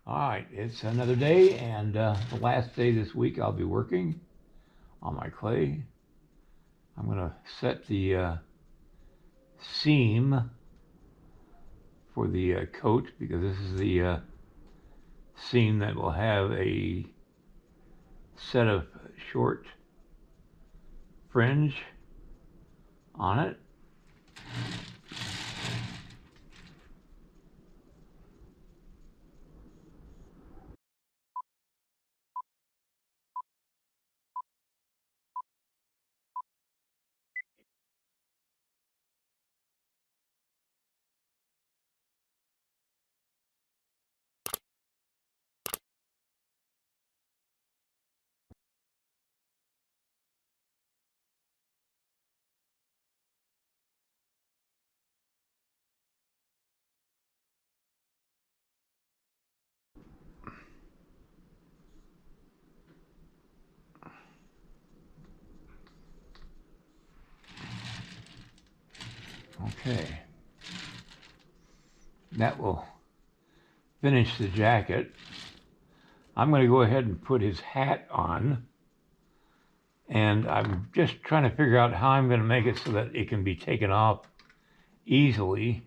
All right, it's another day, and the last day this week I'll be working on my clay. I'm going to set the seam for the coat, because this is the seam that will have a set of short fringe on it. Okay, that will finish the jacket. I'm going to go ahead and put his hat on, and I'm just trying to figure out how I'm going to make it so that it can be taken off easily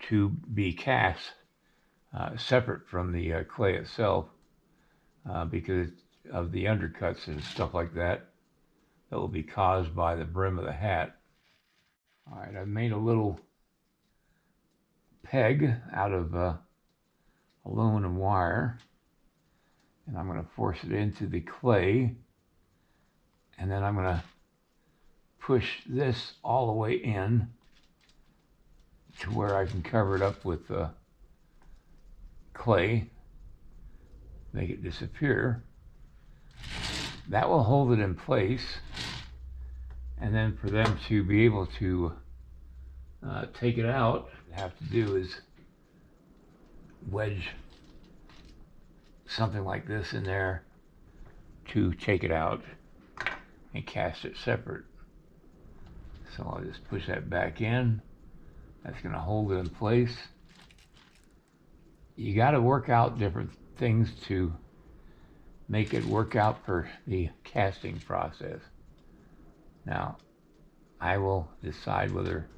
to be cast separate from the clay itself, because of the undercuts and stuff like that that will be caused by the brim of the hat. All right, I've made a little peg out of aluminum wire, and I'm going to force it into the clay, and then I'm going to push this all the way in to where I can cover it up with clay, make it disappear. That will hold it in place, and then for them to be able to take it out, what they have to do is wedge something like this in there to take it out and cast it separate. So I'll just push that back in. That's going to hold it in place. You got to work out different things to make it work out for the casting process. Now, I will decide whether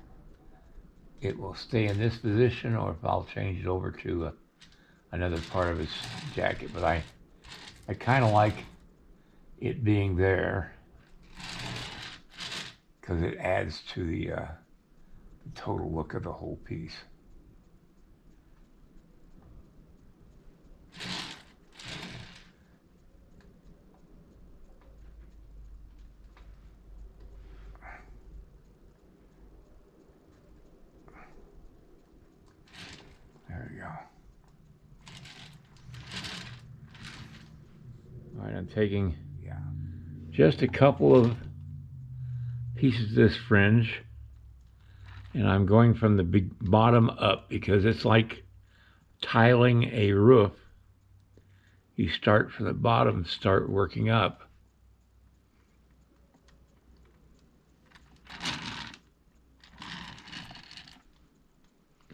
it will stay in this position or if I'll change it over to another part of his jacket. But I kind of like it being there because it adds to the total look of the whole piece. There we go. All right, I'm taking just a couple of pieces of this fringe, and I'm going from the bottom up because it's like tiling a roof. You start from the bottom, start working up.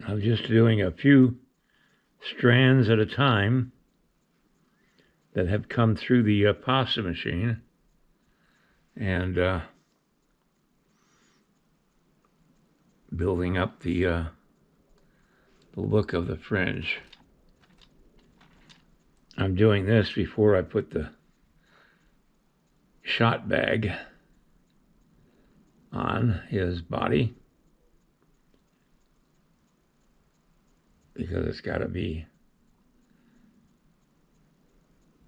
I'm just doing a few strands at a time that have come through the pasta machine, and building up the look of the fringe. I'm doing this before I put the shot bag on his body, because it's got to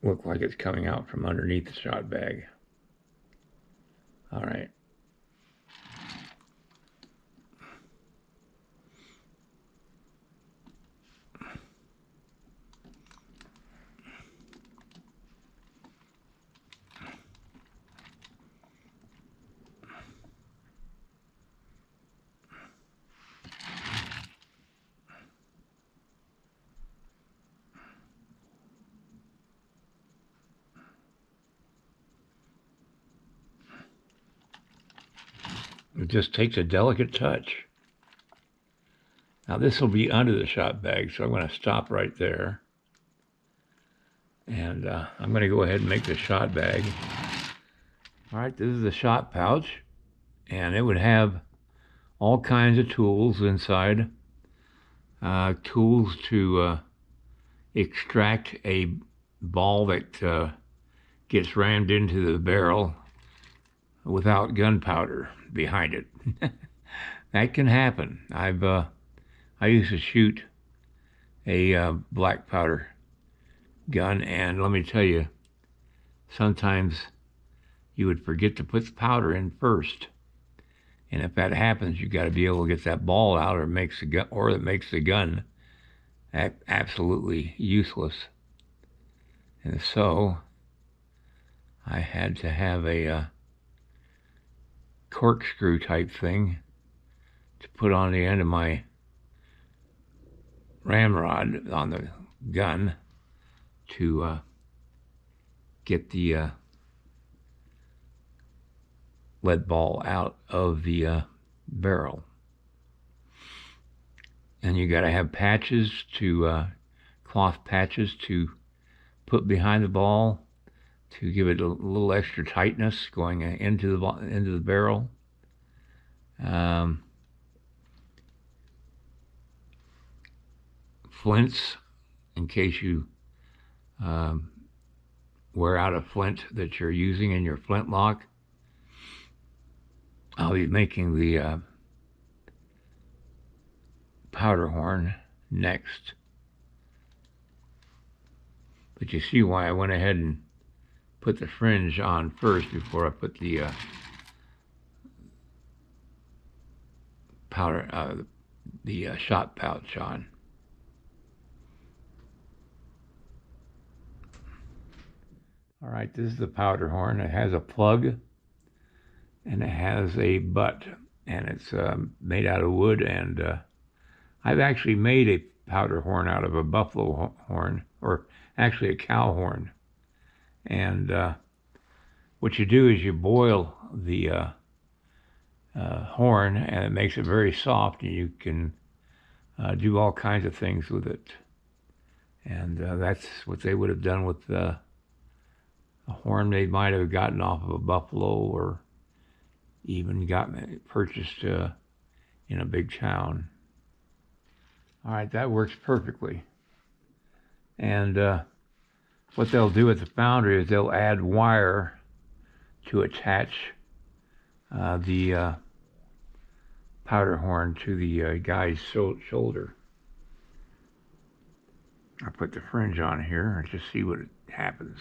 look like it's coming out from underneath the shot bag. All right. It just takes a delicate touch. Now this will be under the shot bag, so I'm going to stop right there. And I'm going to go ahead and make the shot bag. All right, this is the shot pouch, and it would have all kinds of tools inside. Tools to extract a ball that gets rammed into the barrel without gunpowder behind it. That can happen. I used to shoot a black powder gun, and let me tell you, sometimes you would forget to put the powder in first, and if that happens, you got to be able to get that ball out, or it makes the gun absolutely useless. And so I had to have a corkscrew type thing to put on the end of my ramrod on the gun to get the lead ball out of the barrel. And you got to have patches cloth patches to put behind the ball to give it a little extra tightness going into the barrel. Flints, in case you wear out a flint that you're using in your flintlock. I'll be making the powder horn next. But you see why I went ahead and put the fringe on first before I put the shot pouch on. All right, this is the powder horn. It has a plug and it has a butt, and it's made out of wood, and I've actually made a powder horn out of a buffalo horn, or actually a cow horn. And what you do is you boil the horn, and it makes it very soft, and you can do all kinds of things with it. And that's what they would have done with a horn they might have gotten off of a buffalo, or even purchased in a big town. All right, that works perfectly. And what they'll do at the foundry is they'll add wire to attach the powder horn to the guy's shoulder. I'll put the fringe on here and just see what happens.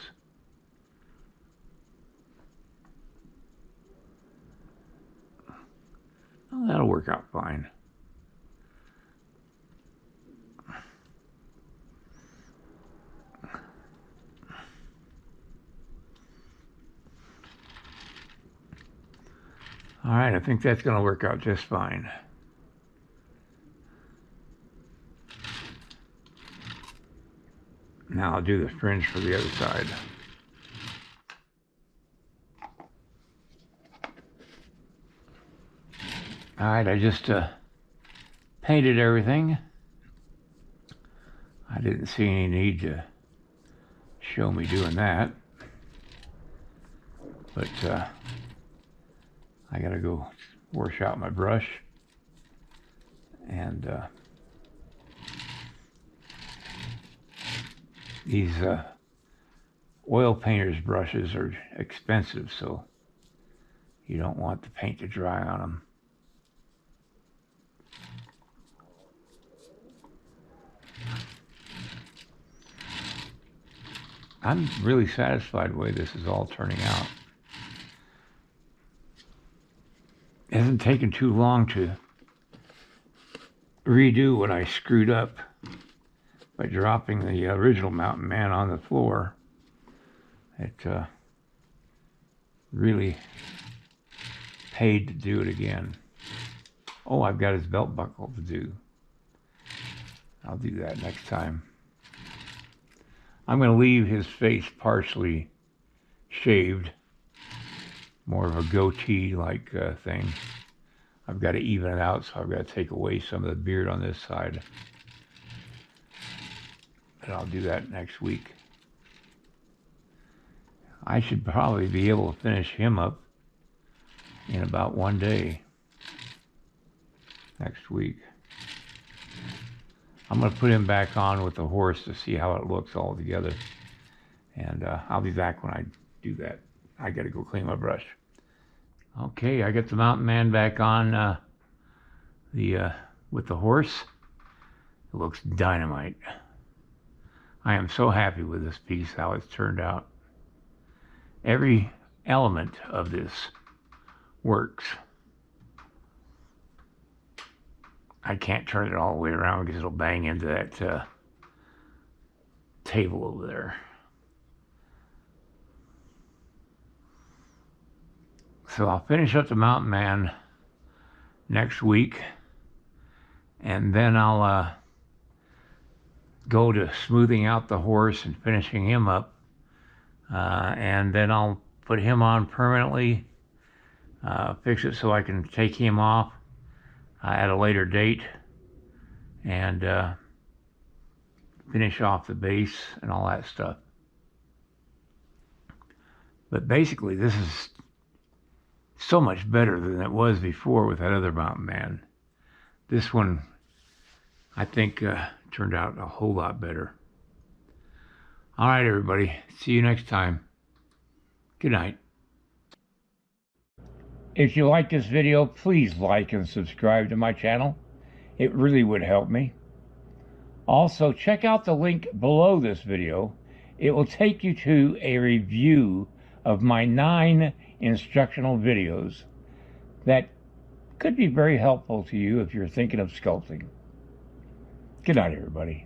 Oh, that'll work out fine. All right, I think that's going to work out just fine. Now I'll do the fringe for the other side. All right, I just painted everything. I didn't see any need to show me doing that. But I gotta go wash out my brush. And these oil painter's brushes are expensive, so you don't want the paint to dry on them. I'm really satisfied with the way this is all turning out. It hasn't taken too long to redo what I screwed up by dropping the original Mountain Man on the floor. It really paid to do it again. Oh, I've got his belt buckle to do. I'll do that next time. I'm going to leave his face partially shaved, more of a goatee-like thing. I've got to even it out, so I've got to take away some of the beard on this side. And I'll do that next week. I should probably be able to finish him up in about 1 day next week. I'm going to put him back on with the horse to see how it looks all together. And I'll be back when I do that. I got to go clean my brush. Okay, I got the mountain man back on with the horse. It looks dynamite. I am so happy with this piece, how it's turned out. Every element of this works. I can't turn it all the way around because it'll bang into that table over there. So I'll finish up the mountain man next week, and then I'll go to smoothing out the horse and finishing him up, and then I'll put him on permanently, fix it so I can take him off at a later date, and finish off the base and all that stuff. But basically, this is so much better than it was before with that other mountain man. This one, I think, turned out a whole lot better. All right, everybody. See you next time. Good night. If you like this video, please like and subscribe to my channel. It really would help me. Also, check out the link below this video. It will take you to a review of my 9 instructional videos that could be very helpful to you if you're thinking of sculpting. Good night, everybody.